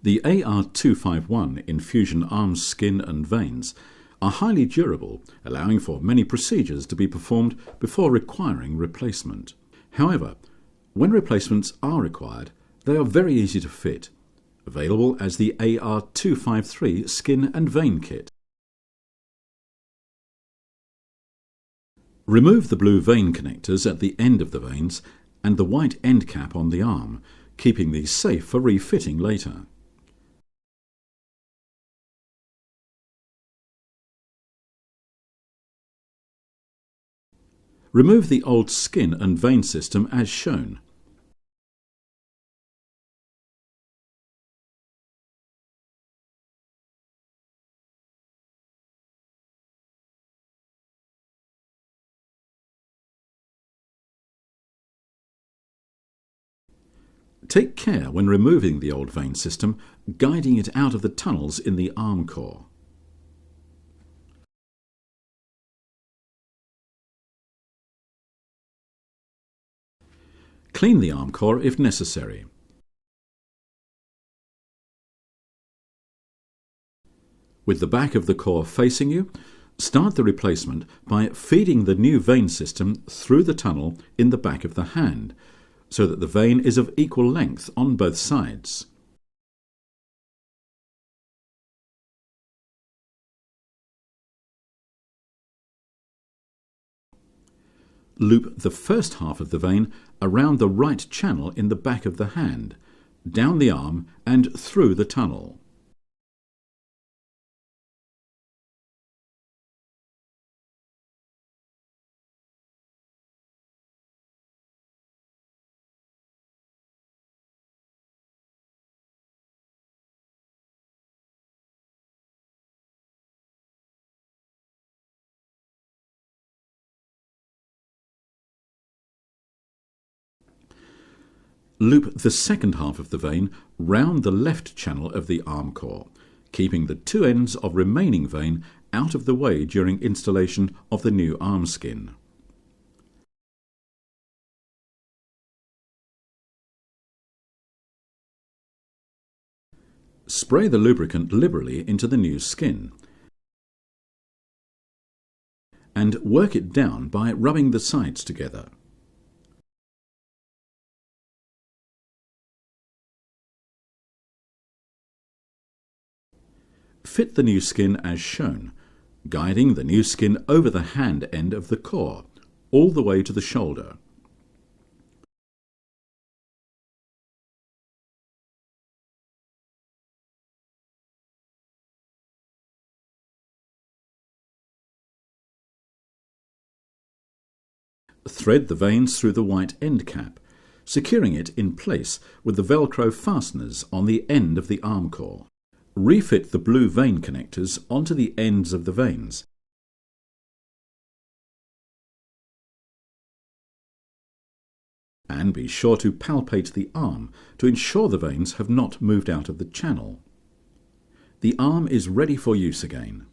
The AR251 infusion arms, skin and veins are highly durable, allowing for many procedures to be performed before requiring replacement. However, when replacements are required, they are very easy to fit, available as the AR253 Skin and Vein Kit. Remove the blue vein connectors at the end of the veins and the white end cap on the arm, keeping these safe for refitting later. Remove the old skin and vein system as shown. Take care when removing the old vein system, guiding it out of the tunnels in the arm core. Clean the arm core if necessary. With the back of the core facing you, start the replacement by feeding the new vein system through the tunnel in the back of the hand, so that the vein is of equal length on both sides. Loop the first half of the vein around the right channel in the back of the hand, down the arm and through the tunnel. Loop the second half of the vein round the left channel of the arm core, keeping the two ends of remaining vein out of the way during installation of the new arm skin. Spray the lubricant liberally into the new skin and work it down by rubbing the sides together. Fit the new skin as shown, guiding the new skin over the hand end of the core, all the way to the shoulder. Thread the veins through the white end cap, securing it in place with the Velcro fasteners on the end of the arm core. Refit the blue vein connectors onto the ends of the veins. And be sure to palpate the arm to ensure the veins have not moved out of the channel. The arm is ready for use again.